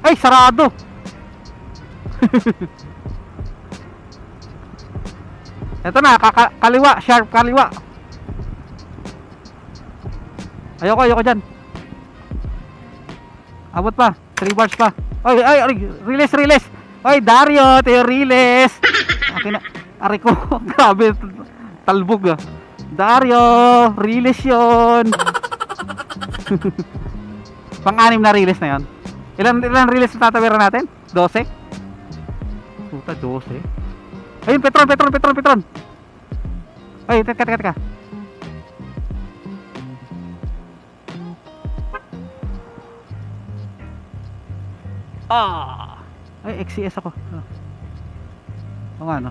Ay, sarado. Ito na, kaliwa, sharp kaliwa. Ayoko dyan. Abot pa, 3 bars pa. Ay, release. Ay, Dario, tayo release. Akin na, ari ko. Grabe, talbog ah. Dario, release yun. Pang-anim na release na yun. Ilan release na tatawiran natin? 12? Puta, 12. Ayun, Petron. Ay, teka. Ay, XCS ako. O nga, no?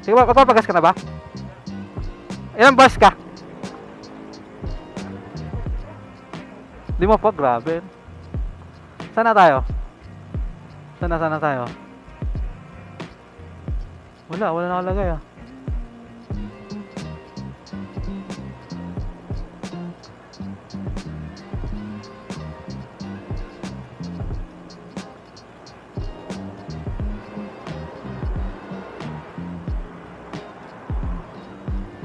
Sige, pagas ka na ba? Ilang bars ka? 5 pa, grabe. Sana tayo? Sana tayo? Wala nakalagay ah.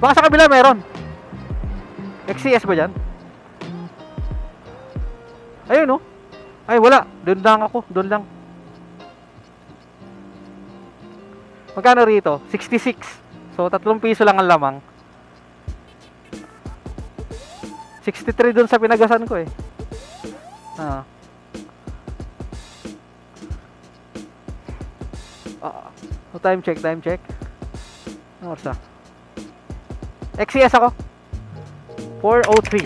Baka sa kabila meron. XCS ba dyan? Ayun no. Ay wala. Doon lang ako. Doon lang. Magkano rito? 66. So 3 piso lang ang lamang. 63 doon sa pinagasan ko eh. So time check. Ano oras na? XCS ako. 4:03.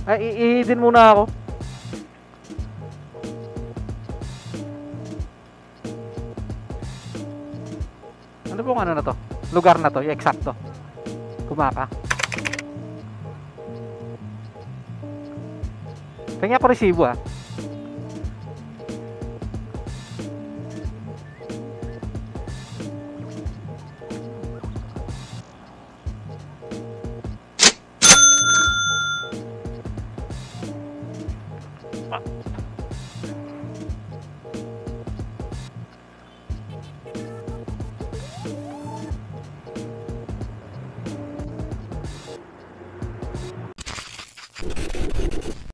Ay, i-din muna ako. Ano pong ano na to? Lugar na to, yung eksakto. Kumaka. Tingnan ko resibo ah.